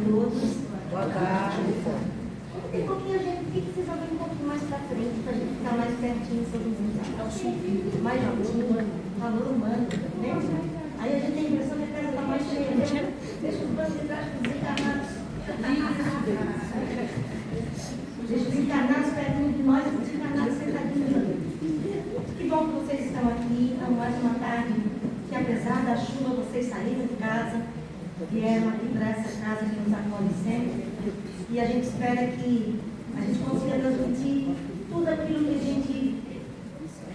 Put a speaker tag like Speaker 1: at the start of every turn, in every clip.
Speaker 1: todos.
Speaker 2: Boa tarde.
Speaker 1: Tem um pouquinho, a gente tem que vocês abrirem um pouquinho mais para frente, para a gente ficar mais pertinho de todo mundo. Mais juntinho, valor humano, entende? Aí a gente tem a impressão que a casa está mais cheia. Deixa os bancos de trás desencarnados. Deixa os encarnados pertinho de nós e os desencarnados sentadinhos ali. Que bom que vocês estão aqui. Então, mais uma tarde que, apesar da chuva, vocês saíram de casa, vieram aqui para essa casa que nos acolhe sempre. E a gente espera que a gente consiga transmitir tudo aquilo que a gente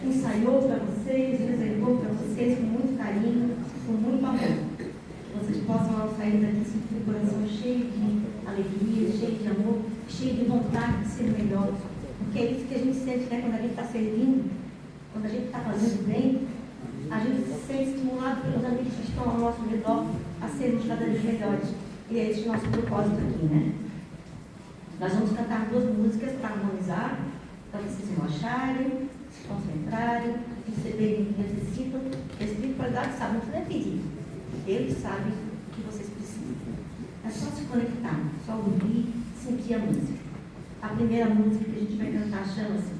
Speaker 1: ensaiou para vocês, reservou para vocês com muito carinho, com muito amor. Que vocês possam, ao sair daqui, sentir o coração cheio de alegria, cheio de amor, cheio de vontade de ser melhor. Porque é isso que a gente sente, né? Quando a gente está servindo, quando a gente está fazendo bem, a gente se sente estimulado pelos amigos que estão ao nosso redor a sermos cada vez melhores. E é esse o nosso propósito aqui, né? Nós vamos cantar 2 músicas para harmonizar, para vocês relaxarem, se concentrarem, receberem o que necessitam. A espiritualidade sabe, não precisa pedir. Eles sabem o que vocês precisam. É só se conectar, só ouvir, sentir a música. A primeira música que a gente vai cantar chama-se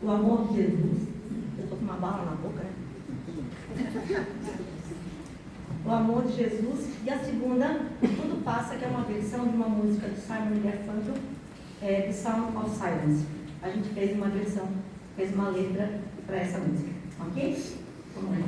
Speaker 1: O Amor de Jesus. Eu estou com uma bala na boca, né? O Amor de Jesus. E a segunda, Tudo Passa, que é uma versão de uma música do Simon & Garfunkel, The Sound of Silence. A gente fez uma versão, fez uma letra para essa música. Ok? Vamos lá.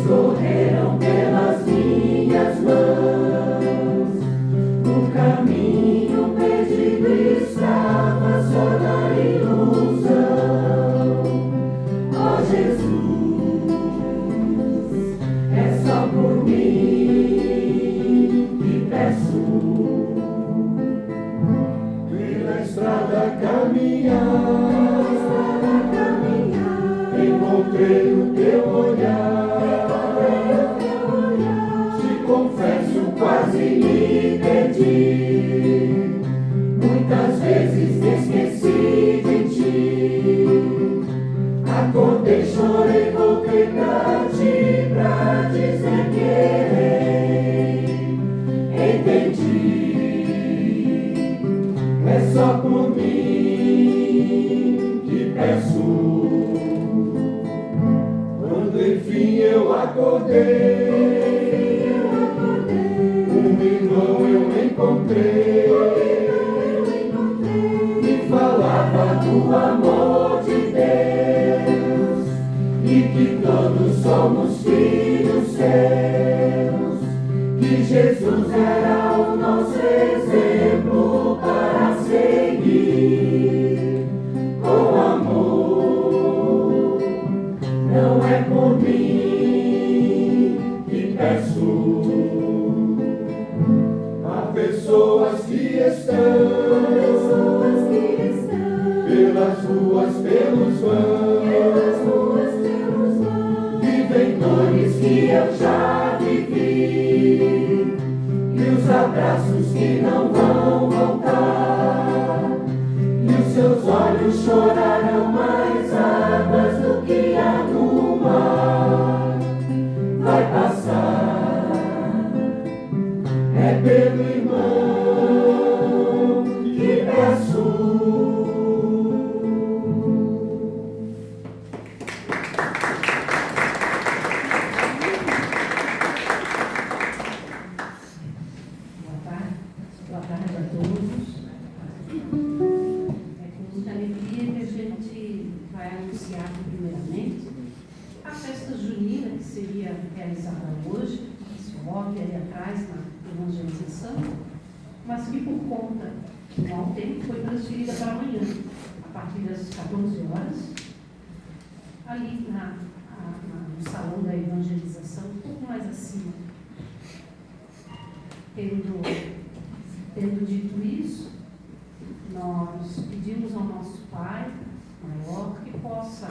Speaker 3: escorreram pelas minhas mãos.
Speaker 2: eu acordei, um irmão eu encontrei, me falava do amor de Deus e que todos somos filhos seus, que Jesus era o nosso exemplo para seguir com amor. Não é por mim que peço, há pessoas que estão pelas ruas, pelos vãos, vivem dores que eu já vivi e os abraços que não vão voltar, e os seus olhos chorarão mais águas do que há no mar. Vai passar, é pelo irmão que peço.
Speaker 3: Boa tarde a todos. É com muita alegria que a gente vai anunciar primeiramente a festa junina que seria realizada hoje, esse rock ali atrás na evangelização, mas que por conta do mau tempo foi transferida para amanhã, a partir das 14 horas, ali no salão da evangelização, um pouco mais acima. Tendo dito isso, nós pedimos ao nosso Pai maior que possa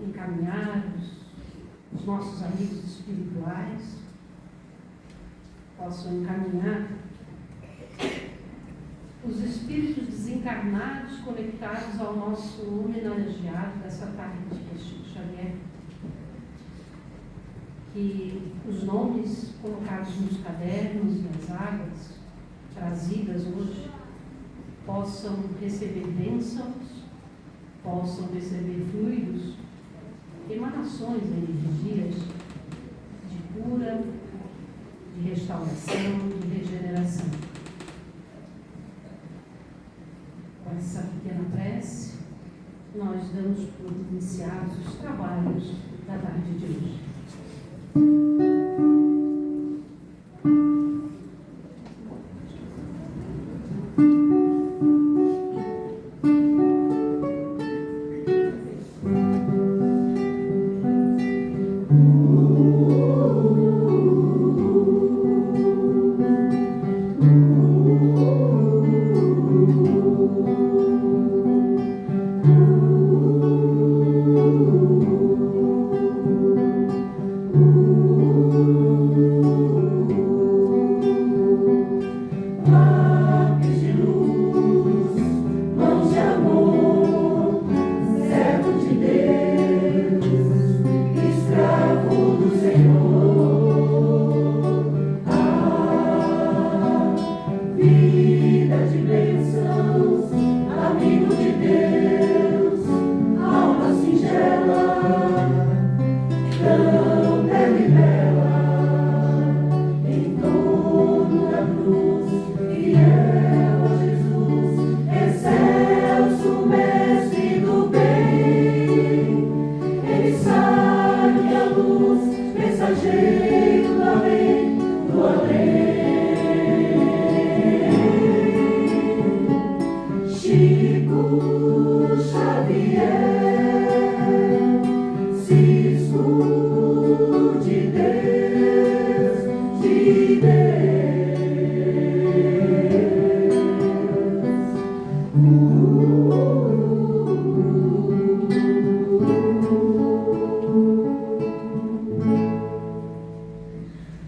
Speaker 3: encaminhar os nossos amigos espirituais, possam encaminhar os espíritos desencarnados conectados ao nosso homenageado dessa tarde de Chico Xavier. Que os nomes colocados nos cadernos e nas águas trazidas hoje possam receber bênçãos, possam receber fluidos, emanações de energias de cura, de restauração, de regeneração. Com essa pequena prece, nós damos por iniciados os trabalhos da tarde de hoje.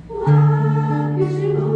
Speaker 2: Lápis de luz.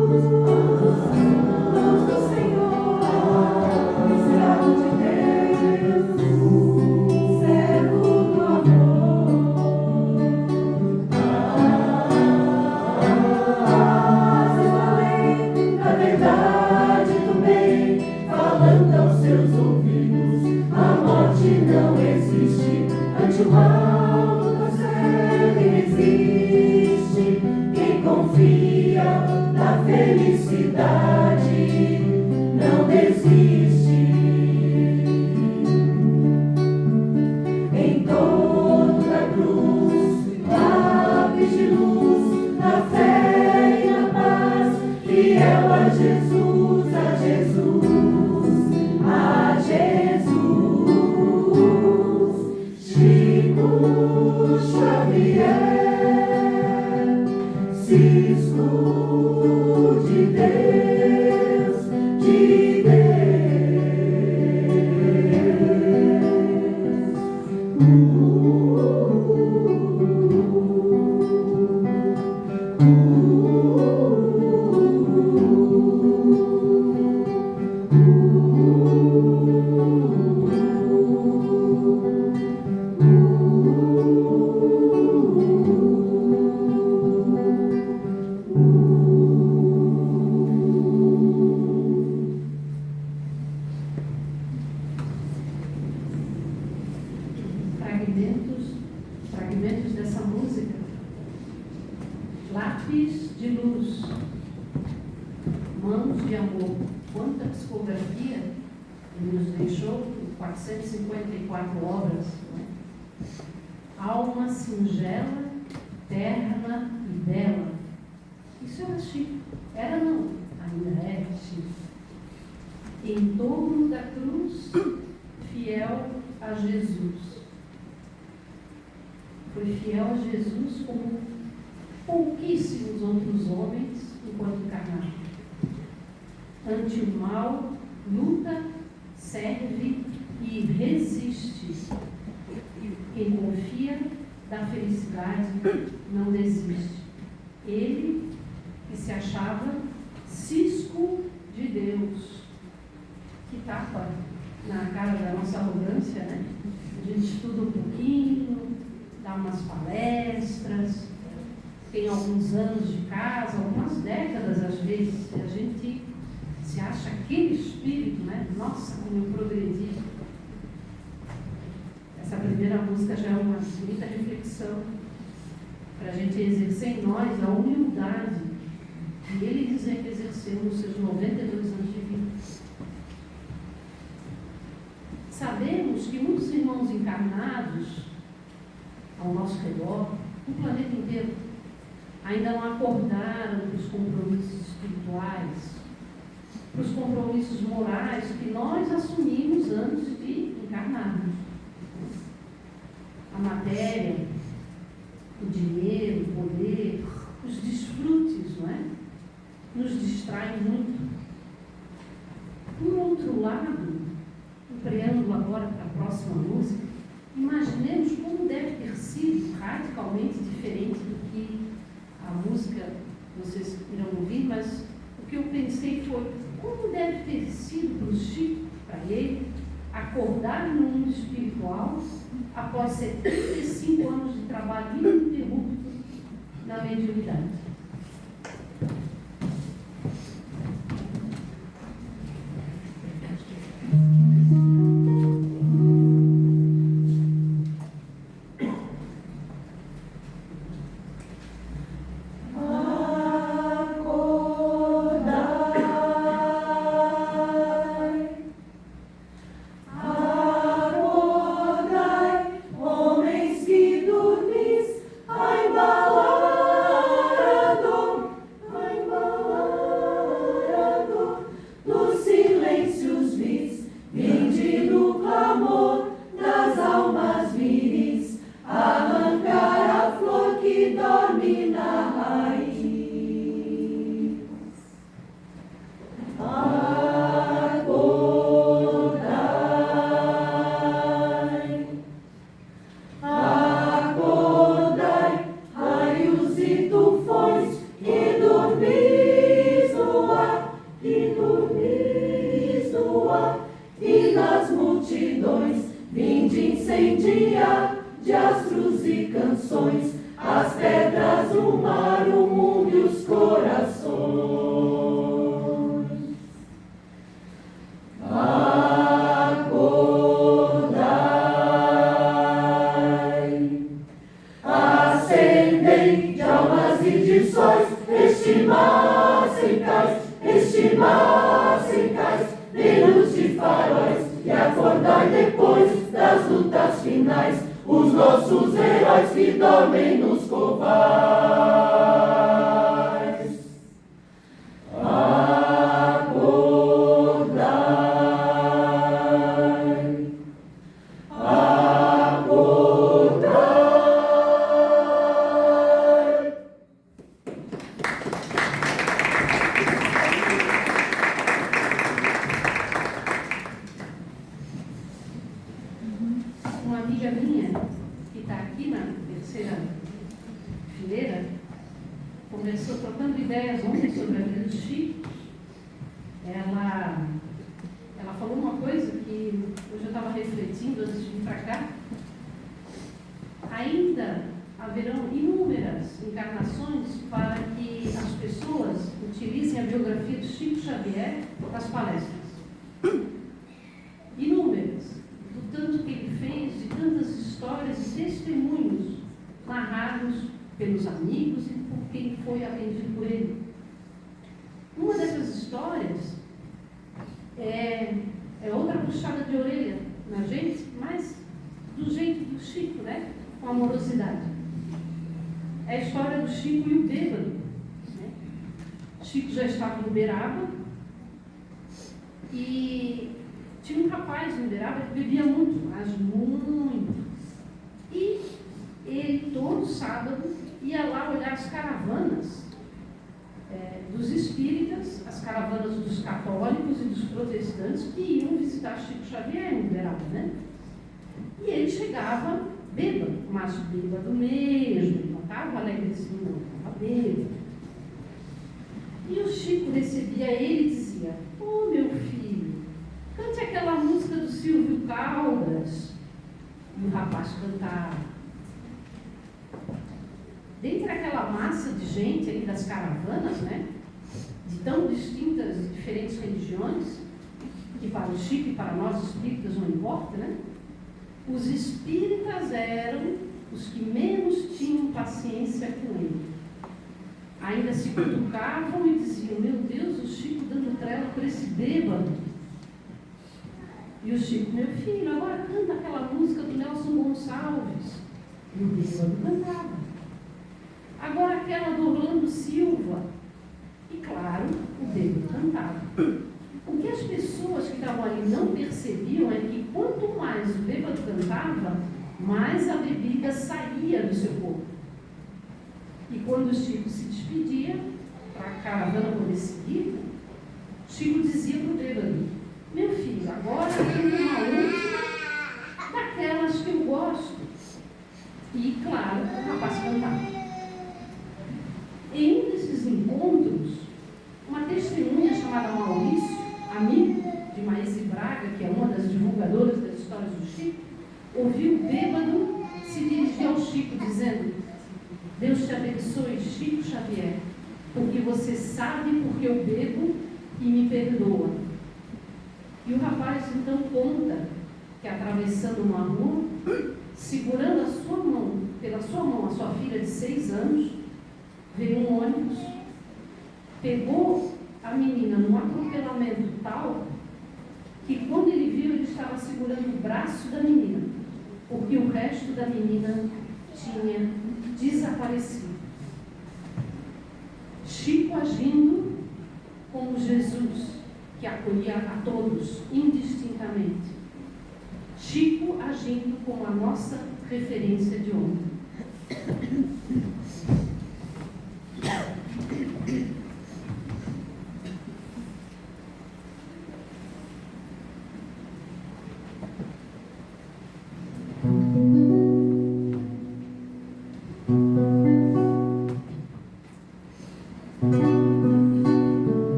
Speaker 2: Cisco de Deus, de Deus.
Speaker 3: Fragmentos dessa música. Lápis de luz, mãos de amor. Quanta psicografia ele nos deixou, 454 obras. Né? Alma singela, terna e bela. Isso era Chico. Era não, ainda é Chico. Em torno da cruz, fiel a Jesus. Foi fiel a Jesus como pouquíssimos outros homens enquanto encarnado. Ante o mal, luta, serve e resiste. Quem confia da felicidade não desiste. Ele, que se achava cisco de Deus, que tapa na cara da nossa arrogância, né? A gente estuda um pouquinho, dá umas palestras, tem alguns anos de casa, algumas décadas às vezes, e a gente se acha aquele espírito, né? Nossa, como eu progredi. Essa primeira música já é uma bonita reflexão para a gente exercer em nós a humildade que ele dizia que exerceu nos seus 92 anos de vida. Sabemos que muitos irmãos encarnados ao nosso redor, no planeta inteiro, ainda não acordaram para os compromissos espirituais, para os compromissos morais que nós assumimos antes de encarnarmos. A matéria, o dinheiro, o poder, os desfrutes, não é? Nos distraem muito. Por outro lado, um preâmbulo agora para a próxima música, imaginemos como deve ter sido radicalmente diferente do que a música vocês irão ouvir, mas o que eu pensei foi como deve ter sido para o Chico, para ele, acordar no mundo espiritual após 75 anos de trabalho ininterrupto na mediunidade. conversando, trocando ideias ontem sobre a vida de Chico, ela falou uma coisa que hoje eu estava refletindo antes de vir para cá. Ainda haverão inúmeras encarnações para que as pessoas utilizem a biografia de Chico Xavier nas palestras. Inúmeras, do tanto que ele fez, de tantas histórias e testemunhos narrados pelos amigos e por quem foi atendido por ele. Uma dessas histórias é outra puxada de orelha na gente, mas do jeito do Chico, né? Com amorosidade. É a história do Chico e o bêbado. Né? Chico já estava em Uberaba e tinha um rapaz em Uberaba que bebia muito, mas muito. E ele, todo sábado, ia lá olhar as caravanas dos espíritas, as caravanas dos católicos e dos protestantes que iam visitar Chico Xavier em Uberaba, né? E ele chegava bêbado, mas bêbado mesmo, não estava alegrezinho, não, estava bêbado. E o Chico recebia ele e dizia: "Ô meu filho, cante aquela música do Silvio Caldas." E o rapaz cantava. Dentre aquela massa de gente ali das caravanas, né, de tão distintas e diferentes religiões, que para o Chico e para nós espíritas não importa, né? Os espíritas eram os que menos tinham paciência com ele. Ainda se cutucavam e diziam: "Meu Deus, o Chico dando trela por esse bêbado." E o Chico: "Meu filho, agora canta aquela música do Nelson Gonçalves." E o bêbado cantava. "Agora aquela do Orlando Silva." E claro, o bêbado cantava. O que as pessoas que estavam ali não percebiam é que quanto mais o bêbado cantava, mais a bebida saía do seu corpo. E quando o Chico se despedia, para a caravana poder seguir, Chico dizia para o bêbado: "Meu filho, agora tem uma última daquelas que eu gosto." E claro, o rapaz cantava. Em um desses encontros, uma testemunha chamada Maurício, amigo de Maíse Braga, que é uma das divulgadoras das histórias do Chico, ouviu o bêbado se dirigir ao Chico dizendo: "Deus te abençoe, Chico Xavier, porque você sabe porque eu bebo e me perdoa." E o rapaz então conta que, atravessando uma rua, segurando a sua mão, pela sua mão, a sua filha de 6 anos, veio um ônibus, pegou a menina num atropelamento tal que, quando ele viu, ele estava segurando o braço da menina, porque o resto da menina tinha desaparecido. Chico agindo como Jesus, que acolhia a todos, indistintamente. Chico agindo como a nossa referência de ontem.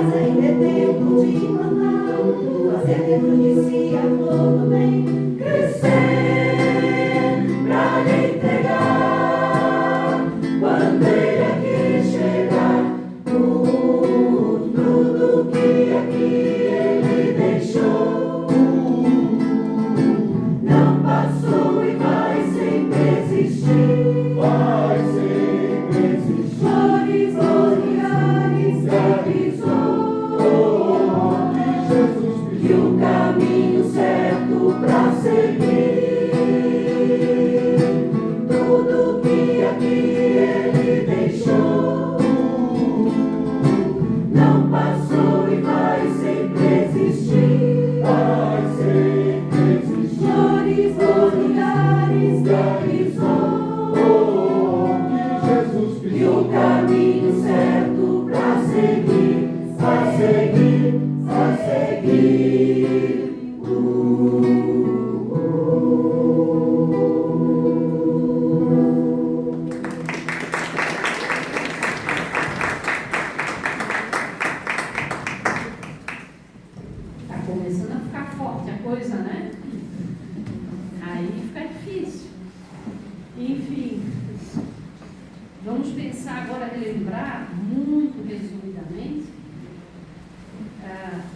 Speaker 1: mas ainda é tempo de plantar, fazer dentro de si a flor do bem, crescer pra lhe entregar. Quando ele aqui chegar, tudo que aqui ele deixou não passou e vai sempre existir.
Speaker 2: Vai sempre existir.
Speaker 1: Flores, olhares, realizou
Speaker 2: Jesus
Speaker 1: e o caminho certo pra seguir. Tudo que aqui ele deixou não passou e vai sempre existir.
Speaker 2: vai sempre existir.
Speaker 1: Flores, olhares, realizou
Speaker 2: Que Jesus
Speaker 1: e
Speaker 2: pediu.
Speaker 1: o caminho certo pra seguir. Vai seguir, vai seguir.
Speaker 3: Está começando a ficar forte a coisa, né? Aí fica difícil. Enfim, vamos pensar agora, relembrar, muito resumidamente,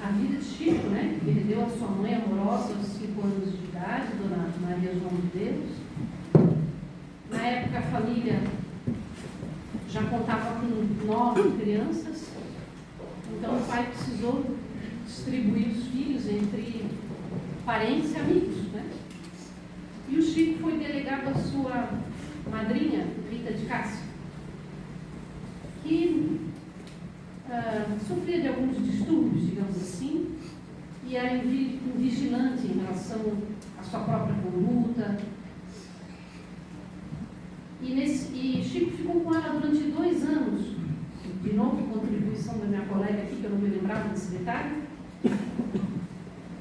Speaker 3: a vida de Chico, né? Que perdeu a sua mãe amorosa aos 5 anos de idade, Dona Maria João de Deus. Na época, a família já contava com 9 crianças, então o pai precisou distribuir os filhos entre parentes e amigos, né? E o Chico foi delegado à sua madrinha, Rita de Cássia, que sofria de alguns distúrbios, digamos assim, e era vigilante em relação à sua própria conduta. E Chico ficou com ela durante 2 anos. De novo, contribuição da minha colega aqui, que eu não me lembrava desse detalhe.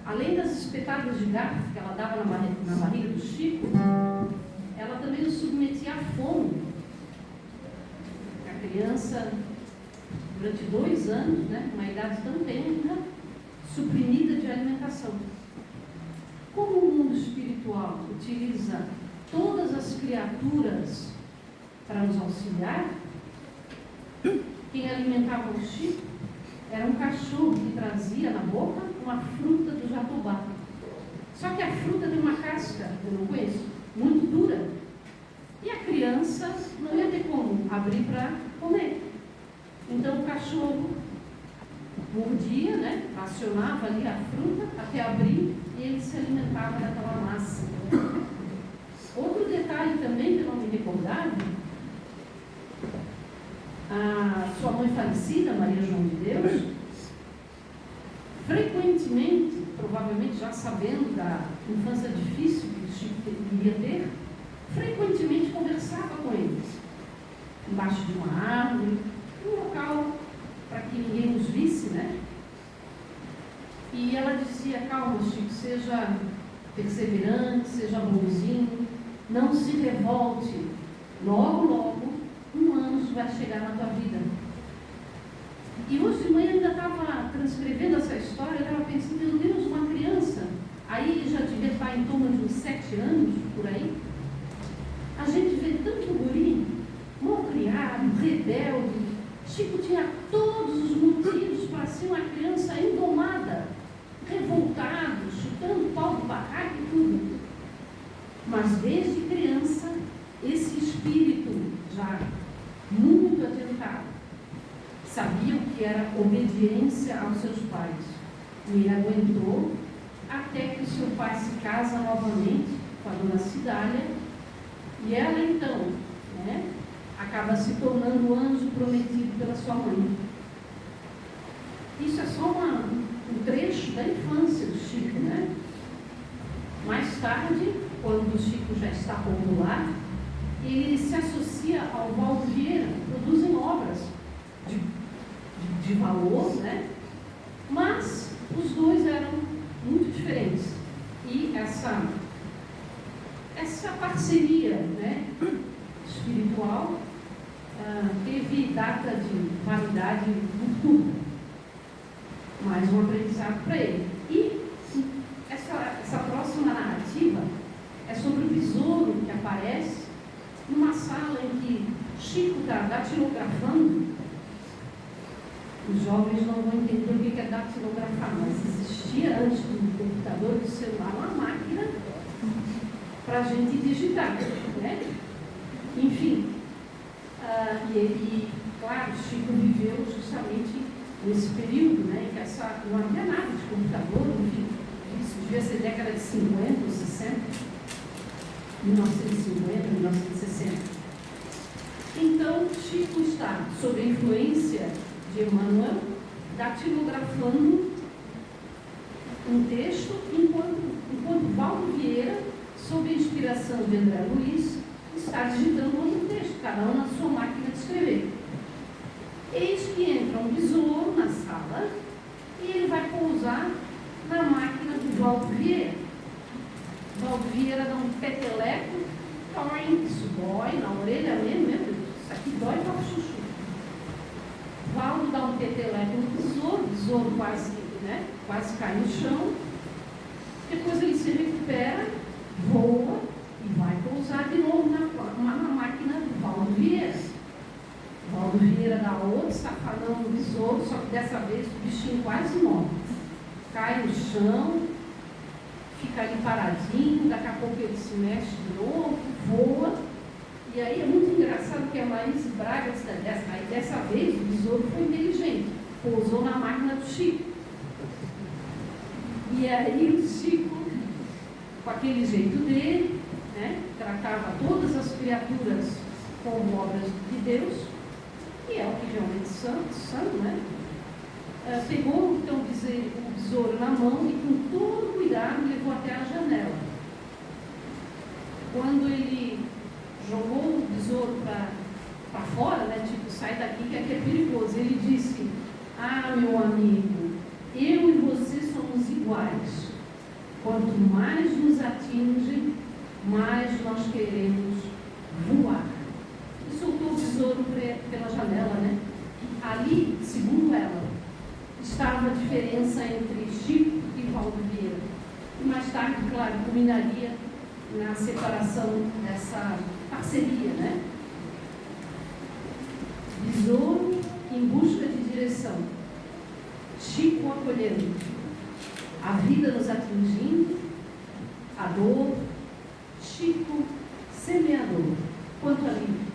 Speaker 3: Além das espetadas de garfo que ela dava na barriga do Chico, ela também o submetia à fome. A criança, durante 2 anos, né, uma idade tão tenra, suprimida de alimentação. Como o mundo espiritual utiliza todas as criaturas para nos auxiliar, quem alimentava o Chico era um cachorro que trazia na boca uma fruta do jatobá. Só que a fruta tem uma casca, eu não conheço, muito dura. E a criança não ia ter como abrir para comer. Então o cachorro mordia, né, acionava ali a fruta até abrir e ele se alimentava daquela massa. Outro detalhe também que eu não me recordava, a sua mãe falecida, Maria João de Deus, frequentemente, provavelmente já sabendo da infância difícil que o Chico iria ter, frequentemente conversava com ele, embaixo de uma árvore, um local para que ninguém nos visse, né? E ela dizia: calma, Chico, seja perseverante, seja bonzinho, não se revolte, logo, logo, um anjo vai chegar na tua vida. E hoje de manhã ainda estava transcrevendo essa história, eu estava pensando, meu Deus, uma criança, aí já devia estar em torno de uns 7 anos, por aí, a gente vê tanto guri, mal criado, rebelde. Chico tinha todos os motivos para ser uma criança indomada, revoltado, chutando pau do barraco e tudo. Mas desde criança, esse espírito já muito adiantado, sabia o que era obediência aos seus pais. E ele aguentou até que o seu pai se casa novamente com a dona Cidália, e ela então, né, acaba se tornando o anjo prometido pela sua mãe. Isso é só um trecho da infância do Chico, né? Mais tarde, quando o Chico já está popular, ele se associa ao Valdo Vieira, produzem obras de valor, né? Mas os dois eram muito diferentes. E essa parceria, né, espiritual teve data de validade muito curta. anunciado para ele. E essa próxima narrativa é sobre o besouro que aparece numa sala em que Chico está datilografando. Os jovens não vão entender o que é datilografar, mas existia antes do computador, do celular, uma máquina para a gente digitar, né? Enfim, claro, Chico viveu justamente nesse período, né, em que não havia nada de computador, enfim, isso devia ser década de 50 ou 60, 1950, 1960. Então, Chico está sob a influência de Emmanuel, datilografando um texto, enquanto Valdo Vieira, sob a inspiração de André Luiz, está digitando outro texto, cada um na sua máquina de escrever. Eis que entra um besouro na sala e ele vai pousar na máquina do Valdo Vieira. Valdo Vieira dá um peteleco, isso dói na orelha mesmo, meu Deus, isso aqui dói para o chuchu. Valdo dá um peteleco no besouro, o besouro quase cai no chão. Depois ele se recupera, voa e vai pousar de novo na máquina do Valdo Vieira. Valdo Vieira dá outro safanão no besouro, só que dessa vez o bichinho quase morre. Cai no chão, fica ali paradinho, daqui a pouco ele se mexe de novo, voa. E aí é muito engraçado que a Marise Braga disse, dessa vez o besouro foi inteligente, pousou na máquina do Chico. E aí o Chico, com aquele jeito dele, né, tratava todas as criaturas como obras de Deus, e é o que realmente santo, né? Pegou então o besouro na mão e com todo cuidado levou até a janela. Quando ele jogou o besouro para fora, né, tipo, sai daqui que aqui é perigoso, ele disse, meu amigo, eu e você somos iguais. Quanto mais nos atingem, mais nós queremos voar. E soltou o besouro pela janela, né? Ali, segundo ela, estava a diferença entre Chico e Valdo Vieira. E mais tarde, claro, culminaria na separação dessa parceria, né? Besouro em busca de direção. Chico acolhendo. A vida nos atingindo, a dor. Chico semeador. Quanto alívio.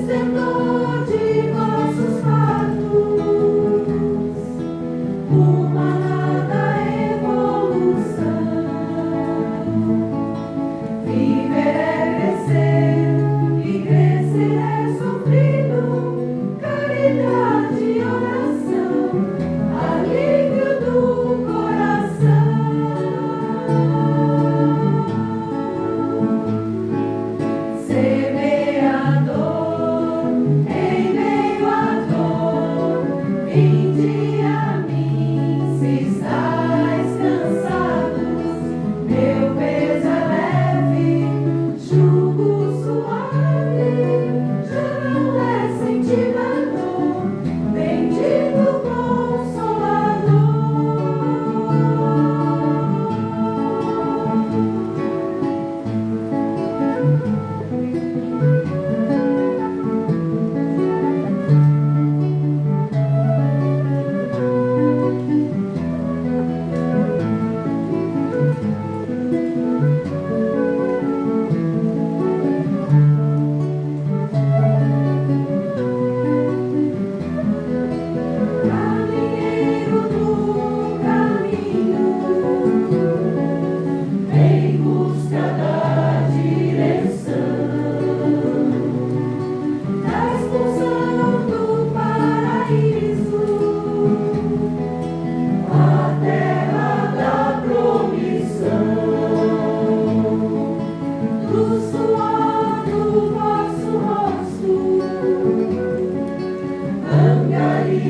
Speaker 4: Senhor de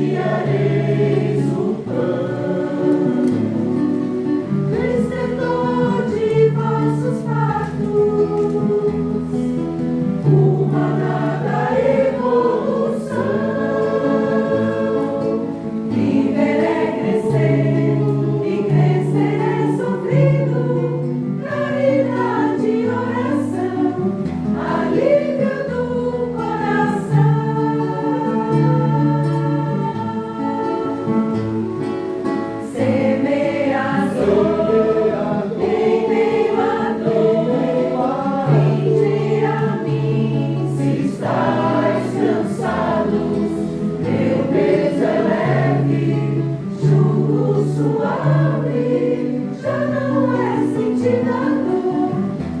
Speaker 2: enviareis o pão.
Speaker 4: No estertor de vossos partos, uma nada evolução. Viver é crescer, e crescer é sofrido, caridade e oração, alívio do coração. Semeador, em meio à dor, vinde a mim, se estáis cansados, meu peso é leve, jugo suave, já não é sentida a dor,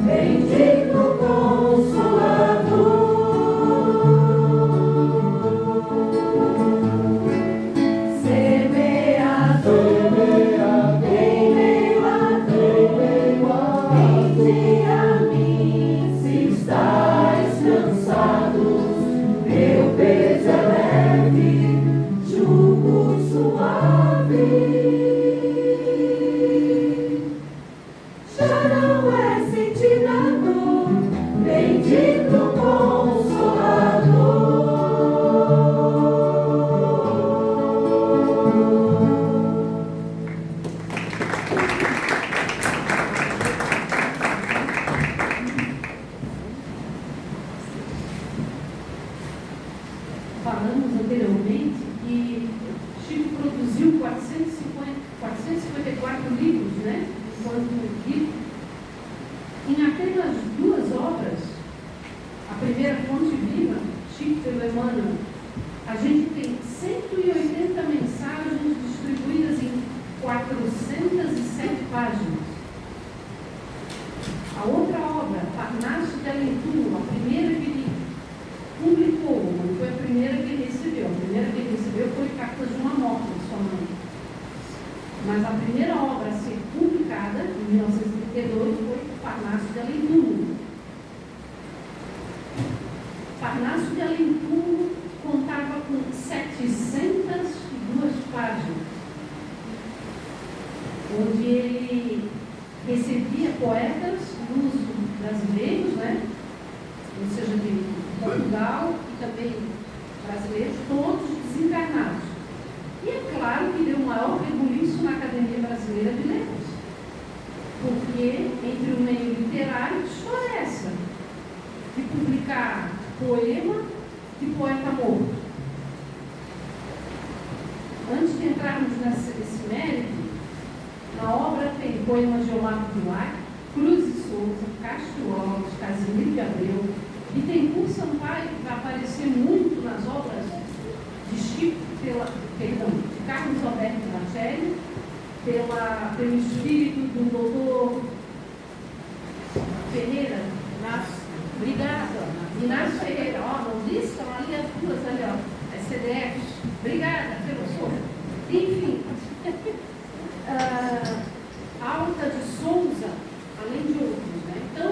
Speaker 4: bendito Consolador. Semeador, em meio à dor, vinde a mim, se estáis cansados, meu peso é leve, jugo suave, já não é sentida a dor, bendito Consolador.
Speaker 3: Falamos anteriormente que Chico produziu 454 livros, né? Enquanto vivo. Em apenas 2 obras, a primeira Fonte Viva, Chico pelo Emmanuel, a gente tem 180 mensagens distribuídas em 407 páginas. A outra obra, Parnaso de Além Túmulo, a primeira que ele publicou, não foi a primeira que ele recebeu. A primeira que ele recebeu foi Cartas de uma Morte, de sua mãe. Mas a primeira obra a ser publicada, em 1932, foi Parnaso de Além Túmulo. Parnaso de Além Túmulo contava com 702 páginas, onde ele recebia poetas luso-brasileiros, né? Ou seja, de Portugal e também brasileiros, todos desencarnados. E é claro que deu um maior rebuliço na Academia Brasileira de Letras, porque entre o meio literário, que história é essa? De publicar poema de poeta morto. Antes de entrarmos nesse mérito, na obra tem poemas de Olavo Bilac, Cruz de Souza, Castro Alves, Casimiro de Abreu, e tem Bittencourt Sampaio, que vai aparecer muito nas obras de Chico, de Carlos Alberto Marcelli, pelo espírito do doutor Ferreira, Inácio Ferreira, não disse? Estão ali as duas, ali, as CDFs. Obrigada, professor. Enfim, Alta de Souza, além de outros, né? Então,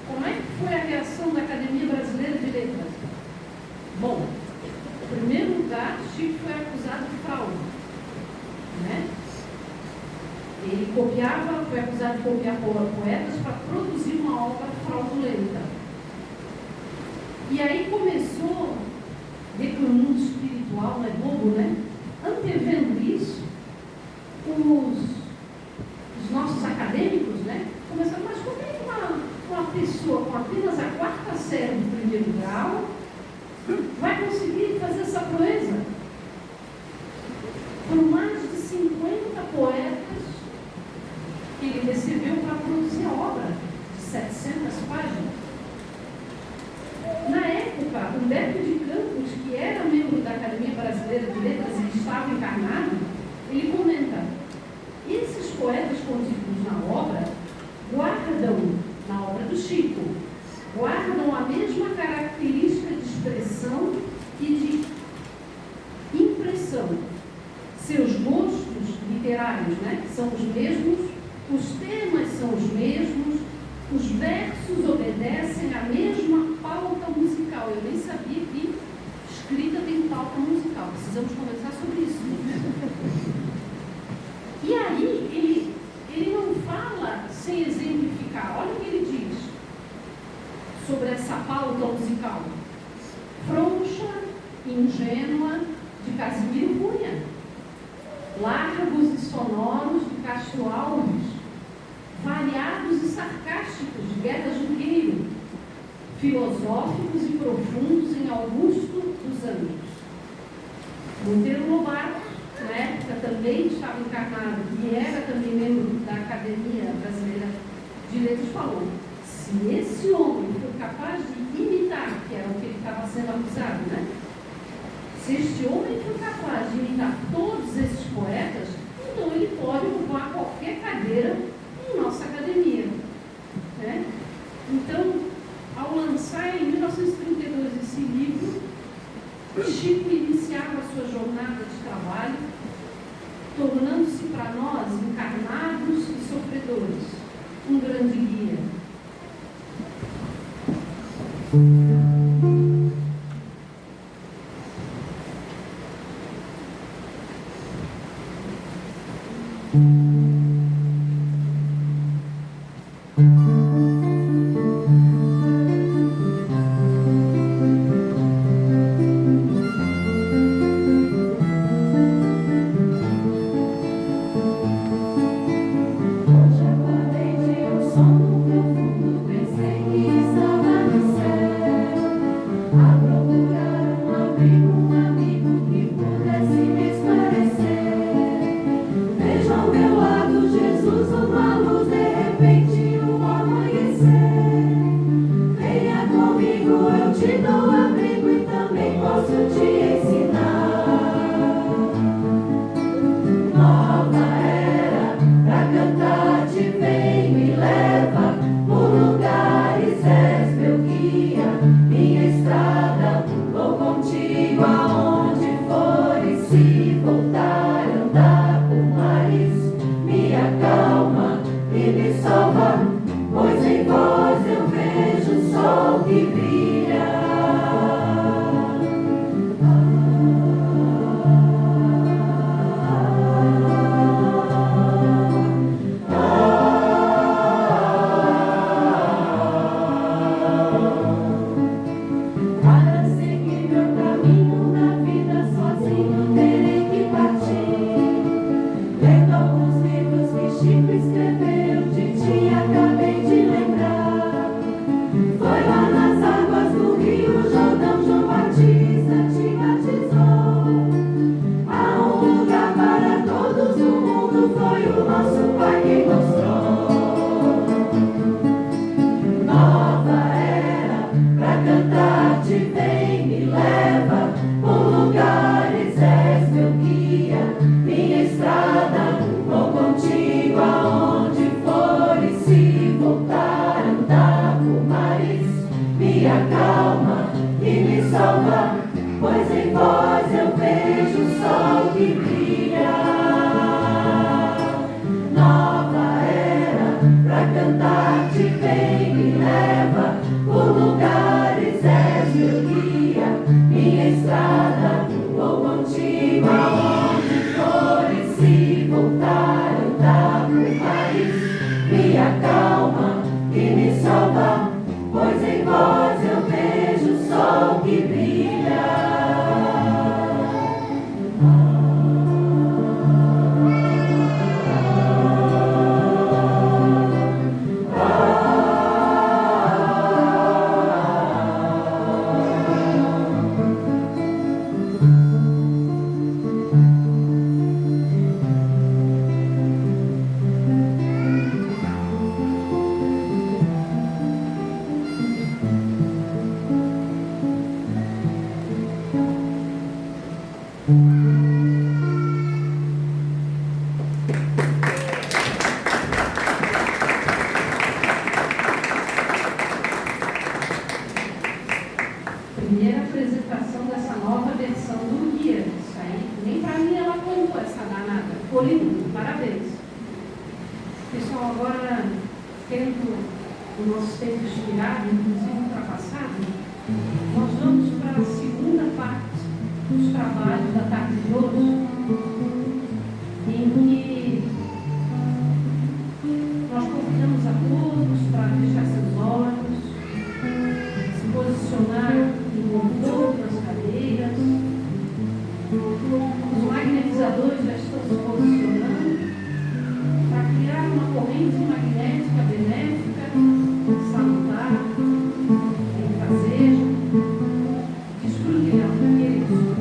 Speaker 3: como é que foi a reação da Academia Brasileira de Letras? Bom, em primeiro lugar, Chico foi acusado de fraude, né? Ele foi acusado de copiar poetas para produzir uma obra fraudulenta. E aí começou, ver que o mundo espiritual não é bobo, né? Antevendo isso, os nossos acadêmicos, né? Começaram, mas como é que uma pessoa com apenas a 4ª série do primeiro grau vai conseguir fazer essa proeza? Foram mais de 50 poetas que ele recebeu para produzir a obra de 700 páginas. Na época, Humberto de Campos, que era membro da Academia Brasileira de Letras e estava encarnado, ele comenta: esses poetas contidos na obra guardam, na obra do Chico, guardam a mesma característica de expressão e de impressão. Seus gostos literários, né, são os mesmos, os temas são os mesmos, os versos obedecem à mesma pauta musical. Eu nem sabia que escrita tem pauta pauta musical. Precisamos conversar sobre isso. E aí, ele não fala sem exemplificar. Olha o que ele diz sobre essa pauta musical. Frouxa, ingênua, de Casimiro Cunha. Largos e sonoros, de Castro Alves. Variados e sarcásticos, de Guerra Junqueiro. Filosóficos e profundos, em Augusto dos Anjos. Monteiro Lobato, na época também estava encarnado, e era também membro da Academia Brasileira de Letras, falou: se esse homem foi capaz de imitar, que era o que ele estava sendo acusado, né? Se este homem foi capaz de imitar todos esses poetas, então ele pode ocupar qualquer cadeira em nossa academia, né? Então, ao lançar em 1932 esse livro, Chico iniciava a sua jornada de trabalho, tornando-se para nós, encarnados e sofredores, um grande guia. Primeira apresentação dessa nova versão do guia. Isso aí, nem para mim ela contou essa danada. Ficou lindo, parabéns. Pessoal, agora, tendo o nosso tempo expirado, inclusive ultrapassado, nós vamos para a segunda parte dos trabalhos da tarde de hoje, em que nós convidamos a todos para fechar seus olhos, se posicionar em conforto nas cadeiras. Os magnetizadores já estão se posicionando para criar uma corrente magnética benéfica, salutar, benfazeja. Desfrute dela, queridos.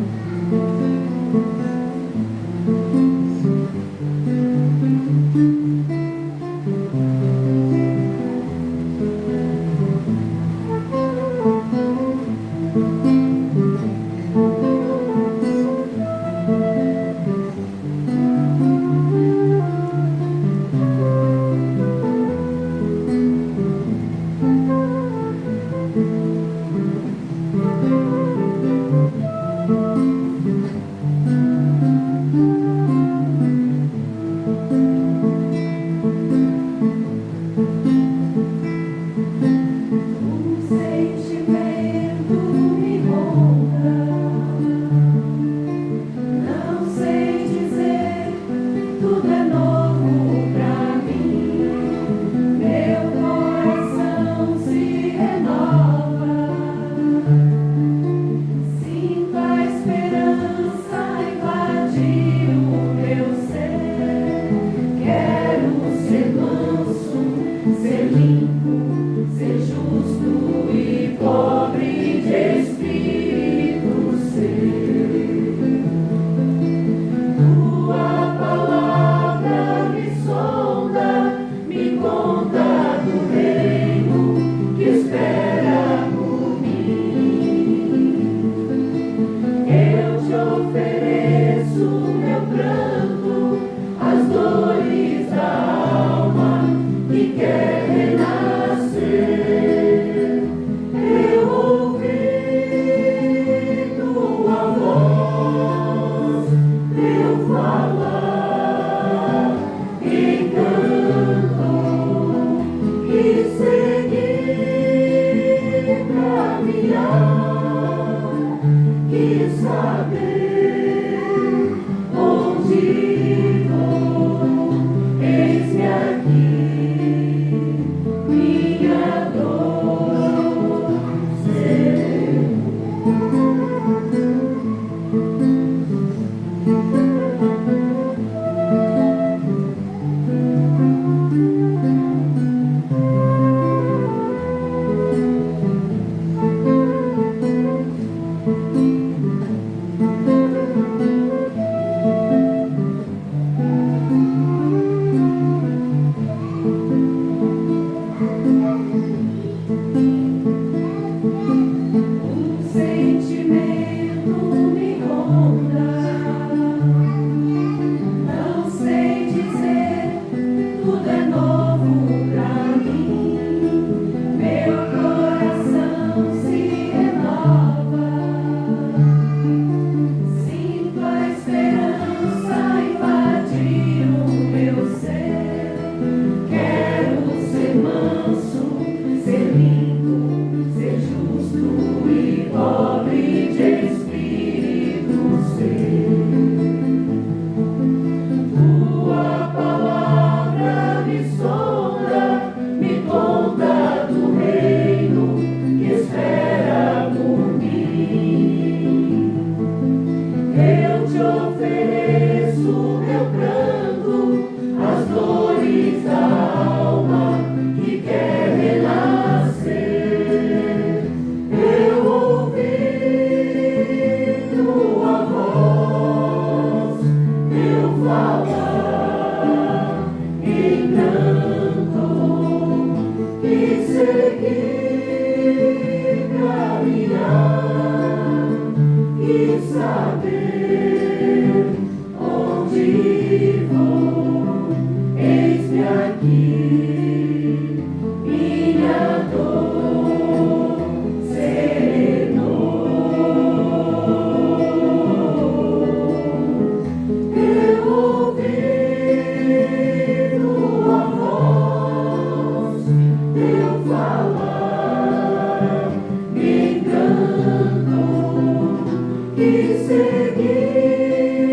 Speaker 4: He seguir,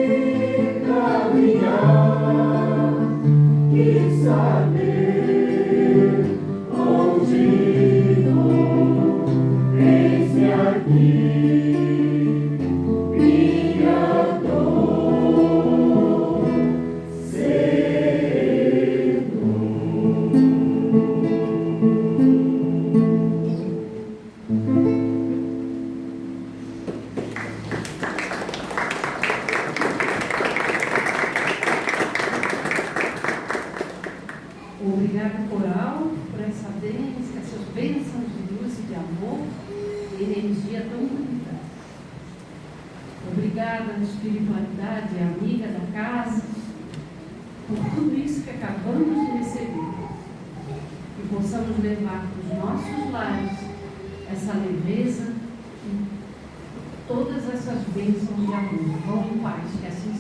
Speaker 4: caminhar e saber onde vou. Eis-me aqui, minha dor cedo.
Speaker 3: Obrigada, coral, por essas bênçãos de luz e de amor e energia tão bonita. Obrigada, espiritualidade, amiga da casa, por tudo isso que acabamos de receber. Que possamos levar para os nossos lares essa leveza e todas essas bênçãos de amor. Vão em paz, que assim